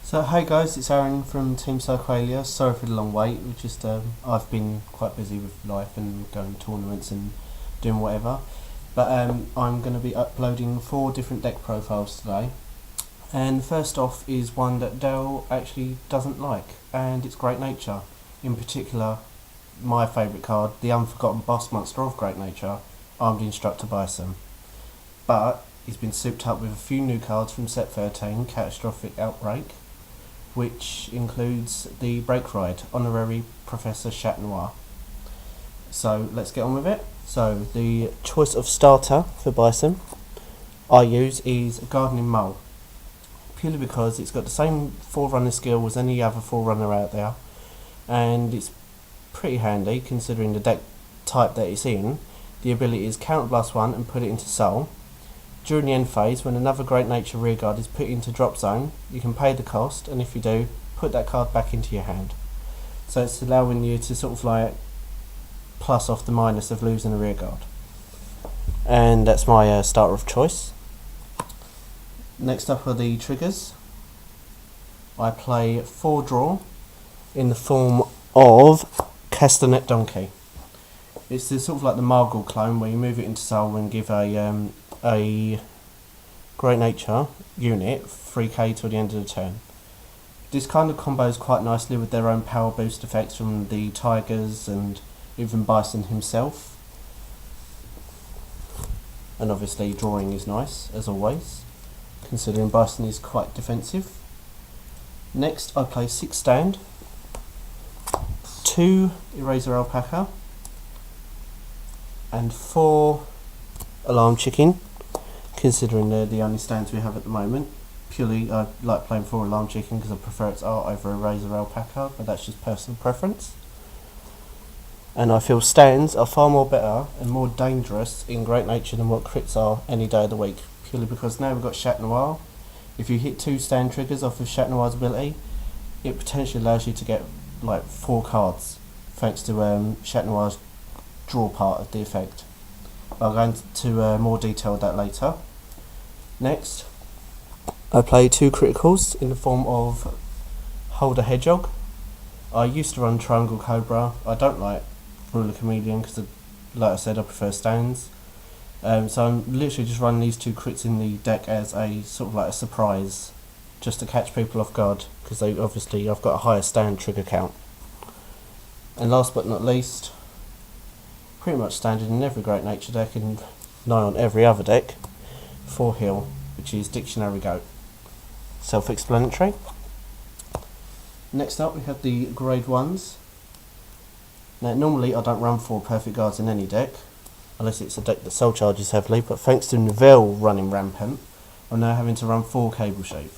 So hey guys, it's Aaron from Team Psyqualia. Sorry for the long wait. I've been quite busy with life and going to tournaments and doing whatever. But I'm going to be uploading 4 different deck profiles today. And first off is one that Dale actually doesn't like, and it's Great Nature. In particular, my favourite card, the Unforgotten Boss Monster of Great Nature, Armed Instructor Bison. But he's been souped up with a few new cards from set 13, Catastrophic Outbreak, which includes the Break Ride, Honorary Professor Chatnoir. So let's get on with it. So the choice of starter for Bison I use is Gardening Mole, purely because it's got the same Forerunner skill as any other Forerunner out there, and it's pretty handy considering the deck type that it's in. The ability is Counterblast 1 and put it into Soul. During the end phase, when another Great Nature rearguard is put into drop zone, you can pay the cost, and if you do, put that card back into your hand. So it's allowing you to sort of like plus off the minus of losing a rearguard. And that's my starter of choice. Next up are the triggers. I play 4 draw in the form of Castanet Donkey. It's sort of like the Margle clone where you move it into Soul and give a Great Nature unit 3k till the end of the turn. This kind of combos quite nicely with their own power boost effects from the Tigers and even Bison himself. And obviously drawing is nice, as always, considering Bison is quite defensive. Next I play 6 stand, 2 Eraser Alpaca, and 4 Alarm Chicken, considering they're the only stands we have at the moment. Purely I like playing 4 Alarm Chicken because I prefer its art over Eraser Alpaca, but that's just personal preference. And I feel stands are far more better and more dangerous in Great Nature than what crits are any day of the week, purely because now we've got Chatnoir. If you hit 2 stand triggers off of Chatnoir's ability, it potentially allows you to get like 4 cards, thanks to Chatnoir's draw part of the effect. I'll go into more detail with that later. Next, I play 2 criticals in the form of Holder Hedgehog. I used to run Triangle Cobra. I don't like Ruler Chameleon because, like I said, I prefer stands. So I'm literally just running these 2 crits in the deck as a sort of like a surprise, just to catch people off guard, because obviously I've got a higher stand trigger count. And last but not least, pretty much standard in every Great Nature deck and nigh on every other deck, 4 heal, which is Dictionary Goat. Self-explanatory. Next up we have the grade 1s. Now normally I don't run 4 perfect guards in any deck, unless it's a deck that soul charges heavily, but thanks to Novell running rampant, I'm now having to run 4 Cable Shape.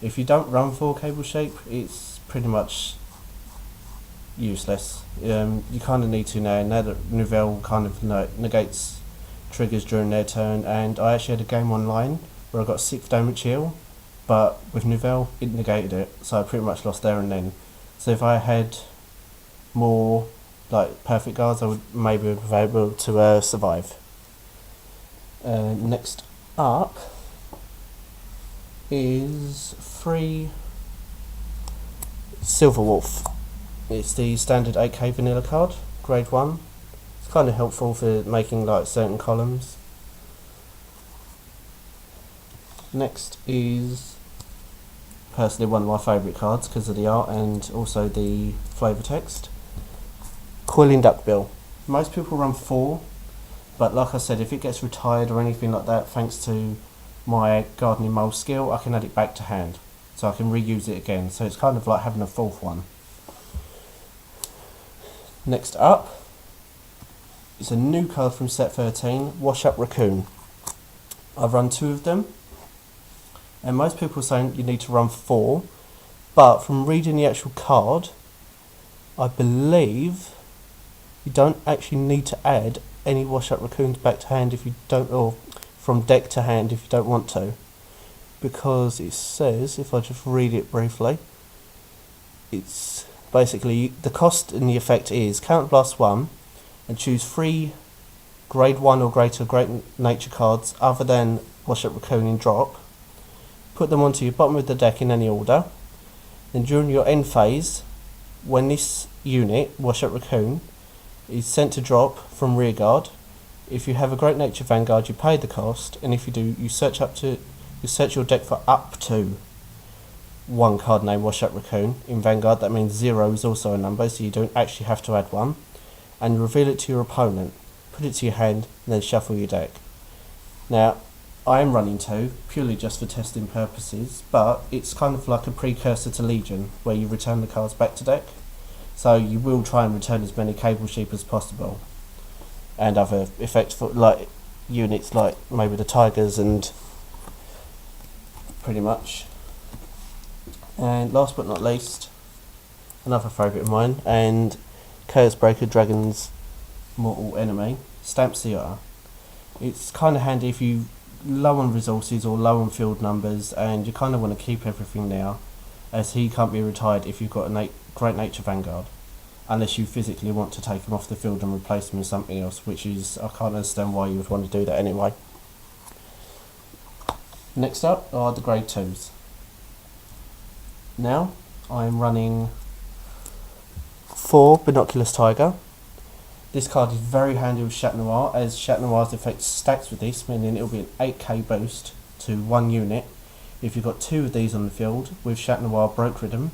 If you don't run 4 Cable Shape, it's pretty much useless. You kind of need to now that Novell kind of negates triggers during their turn, and I actually had a game online where I got 6 damage heal, but with Novell it negated it, so I pretty much lost there and then. So if I had more like perfect guards, I would maybe be able to survive. Next up is 3 Silver Wolf. It's the standard 8k vanilla card, grade 1. It's kind of helpful for making like certain columns. Next is personally one of my favourite cards because of the art and also the flavour text, Coiling Duckbill. Most people run 4, but like I said, if it gets retired or anything like that, thanks to my Gardening Mole skill, I can add it back to hand, so I can reuse it again. So it's kind of like having a 4th one. Next up is a new card from set 13, Wash Up Raccoon. I've run 2 of them, and most people are saying you need to run 4, but from reading the actual card, I believe you don't actually need to add any Wash Up Raccoons back to hand if you don't, or from deck to hand if you don't want to, because it says, if I just read it briefly, it's basically the cost and the effect is Counterblast 1 and choose 3 grade 1 or greater Great Nature cards other than Wash Up Raccoon in drop, put them onto your bottom of the deck in any order. Then during your end phase, when this unit, Wash Up Raccoon, is sent to drop from rearguard, if you have a Great Nature Vanguard, you pay the cost, and if you do, you search your deck for up to one card named Wash Up Raccoon in Vanguard. That means 0 is also a number, so you don't actually have to add one. And you reveal it to your opponent, put it to your hand, and then shuffle your deck. Now, I am running 2, purely just for testing purposes, but it's kind of like a precursor to Legion, where you return the cards back to deck. So you will try and return as many Cable Sheep as possible, and other effects for like units like maybe the Tigers and pretty much. And last but not least, another favourite of mine, and Chaos Breaker, Dragon's mortal enemy, Stamp Seer. It's kind of handy if you low on resources or low on field numbers and you kind of want to keep everything now, as he can't be retired if you've got a Great Nature Vanguard, unless you physically want to take him off the field and replace him with something else, which is, I can't understand why you would want to do that anyway. Next up are the grade 2s. Now I'm running 4 Binoculus Tiger. This card is very handy with Chatnoir, as Chatnoir's effect stacks with this, meaning it will be an 8k boost to 1 unit. If you've got 2 of these on the field with Chatnoir Broke Rhythm,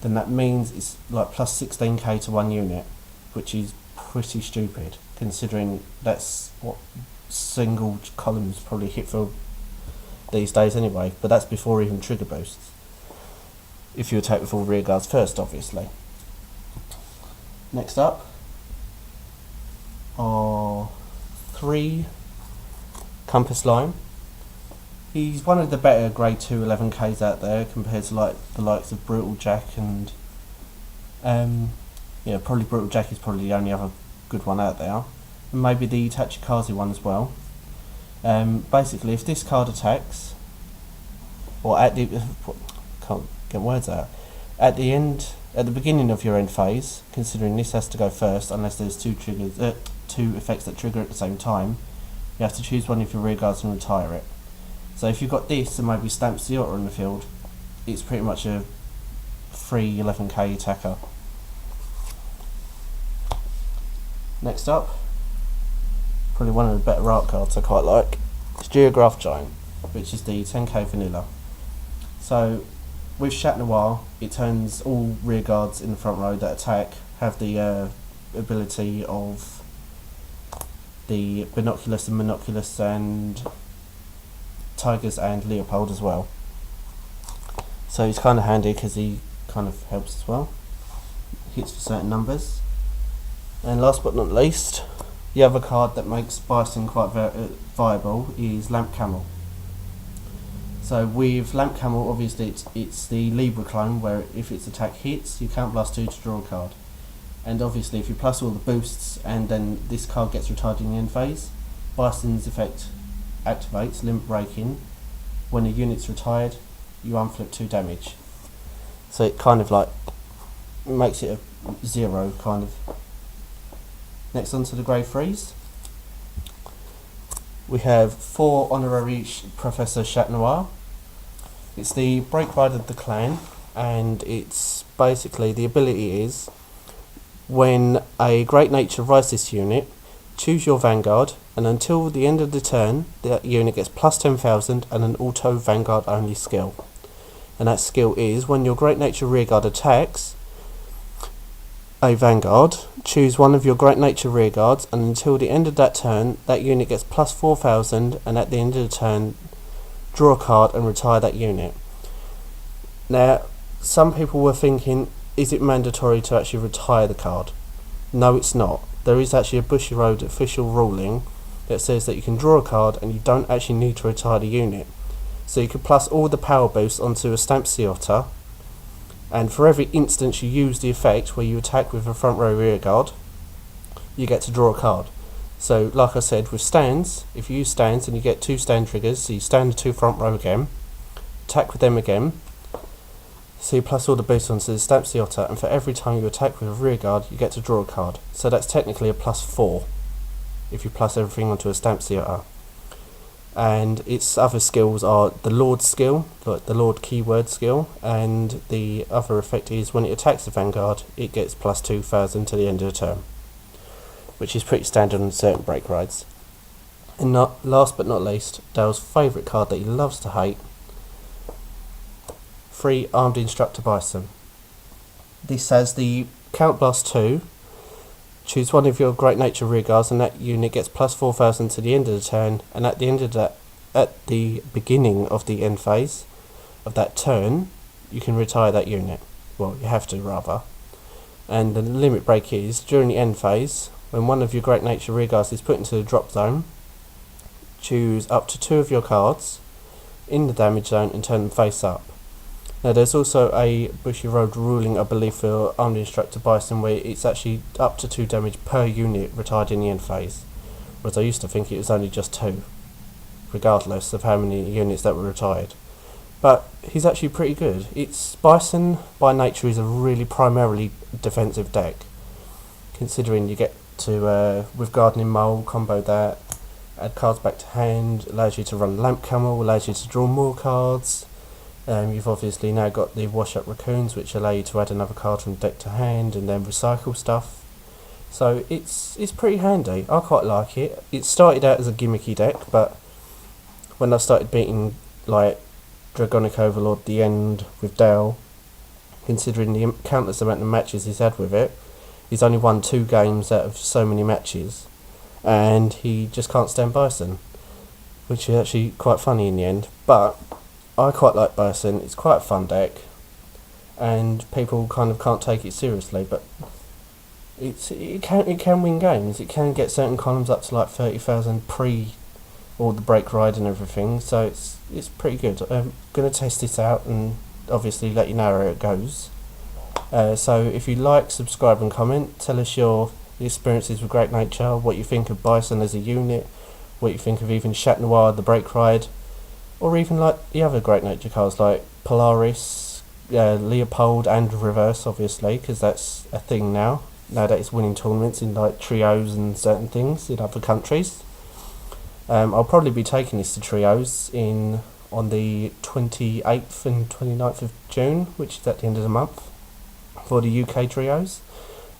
then that means it's like plus 16k to 1 unit, which is pretty stupid, considering that's what single columns probably hit for these days anyway, but that's before even trigger boosts. If you attack with all rear guards first, obviously. Next up are 3 Compass Lime. He's one of the better grade 2 11Ks out there compared to like the likes of Brutal Jack and yeah, probably Brutal Jack is probably the only other good one out there, and maybe the Tachikaze one as well. Basically, if this card attacks, or at the can't get words out, at the beginning of your end phase, considering this has to go first unless there's 2 effects that trigger at the same time, you have to choose one of your rear guards and retire it. So if you've got this and maybe Stamp Seota in the field, it's pretty much a free 11k attacker. Next up, probably one of the better art cards I quite like, it's Geograph Giant, which is the 10k vanilla. So with Chatnoir, it turns all rear guards in the front row that attack have the ability of the Binoculus and Monoculus and Tigers and Leopold as well. So he's kind of handy because he kind of helps as well. Hits for certain numbers. And last but not least, the other card that makes Bison quite viable is Lamp Camel. So with Lamp Camel, obviously it's the Libra clone, where if its attack hits, you count +2 to draw a card. And obviously if you plus all the boosts and then this card gets retired in the end phase, Bison's effect activates, Limp Breaking. When a unit's retired, you unflip 2 damage. So it kind of like makes it a 0 kind of. Next on to the grade 3s. We have 4 honorary Professor Chatnoir. It's the Break Ride of the Clan, and it's basically, the ability is, when a Great Nature rides this unit, choose your Vanguard, and until the end of the turn, that unit gets plus 10,000 and an auto Vanguard only skill. And that skill is, when your Great Nature Rearguard attacks a Vanguard, choose one of your Great Nature Rearguards, and until the end of that turn, that unit gets plus 4,000, and at the end of the turn, draw a card and retire that unit. Now, some people were thinking, is it mandatory to actually retire the card? No, it's not. There is actually a Bushiroad official ruling that says that you can draw a card and you don't actually need to retire the unit. So you could plus all the power boosts onto a Stamp Seota, and for every instance you use the effect where you attack with a front row rear guard, you get to draw a card. So like I said, with stands, if you use stands and you get 2 stand triggers, so you stand the 2 front row again, attack with them again, so you plus all the boosts onto the Stamp Seota, and for every time you attack with a rear guard, you get to draw a card. So that's technically a +4 if you plus everything onto a Stamp Seota. and its other skills are the Lord skill, like the Lord keyword skill, and the other effect is when it attacks the Vanguard, it gets plus 2,000 to the end of the turn, which is pretty standard on certain break rides. And last but not least, Dale's favourite card that he loves to hate, 3 Armed Instructor Bison. This has the Count Blast 2. Choose one of your Great Nature Rearguards and that unit gets plus 4,000 to the end of the turn, and at the end of that, at the beginning of the end phase of that turn, you can retire that unit. Well, you have to rather. And the limit break is, during the end phase, when one of your Great Nature Rearguards is put into the drop zone, choose up to 2 of your cards in the damage zone and turn them face up. Now there's also a Bushy Road ruling, I believe, for Armed Instructor Bison, where it's actually up to 2 damage per unit retired in the end phase, whereas I used to think it was only just 2, regardless of how many units that were retired. But he's actually pretty good. Bison by nature is a really primarily defensive deck, considering you get to, with Gardening Mole, combo that, add cards back to hand, allows you to run Lamp Camel, allows you to draw more cards. You've obviously now got the Wash Up Raccoons, which allow you to add another card from deck to hand and then recycle stuff. So it's pretty handy. I quite like it. It started out as a gimmicky deck, but when I started beating like Dragonic Overlord the end with Dale, considering the countless amount of matches he's had with it, he's only won 2 games out of so many matches, and he just can't stand Bison, which is actually quite funny in the end. But I quite like Bison. It's quite a fun deck, and people kind of can't take it seriously, but it can win games. It can get certain columns up to like 30,000 pre all the break ride and everything, so it's pretty good. I'm going to test this out and obviously let you know how it goes. So if you like, subscribe and comment. Tell us your experiences with Great Nature, what you think of Bison as a unit, what you think of even Chatnoir, the break ride, or even like the other Great Nature cards like Polaris, Leopold and Reverse, obviously, because that's a thing now that it's winning tournaments in like trios and certain things in other countries. I'll probably be taking this to trios on the 28th and 29th of June, which is at the end of the month, for the UK trios.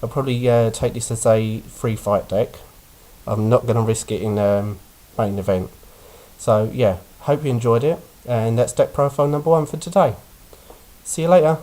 I'll probably take this as a free fight deck. I'm not going to risk it in main event. So yeah, hope you enjoyed it, and that's deck profile number 1 for today. See you later.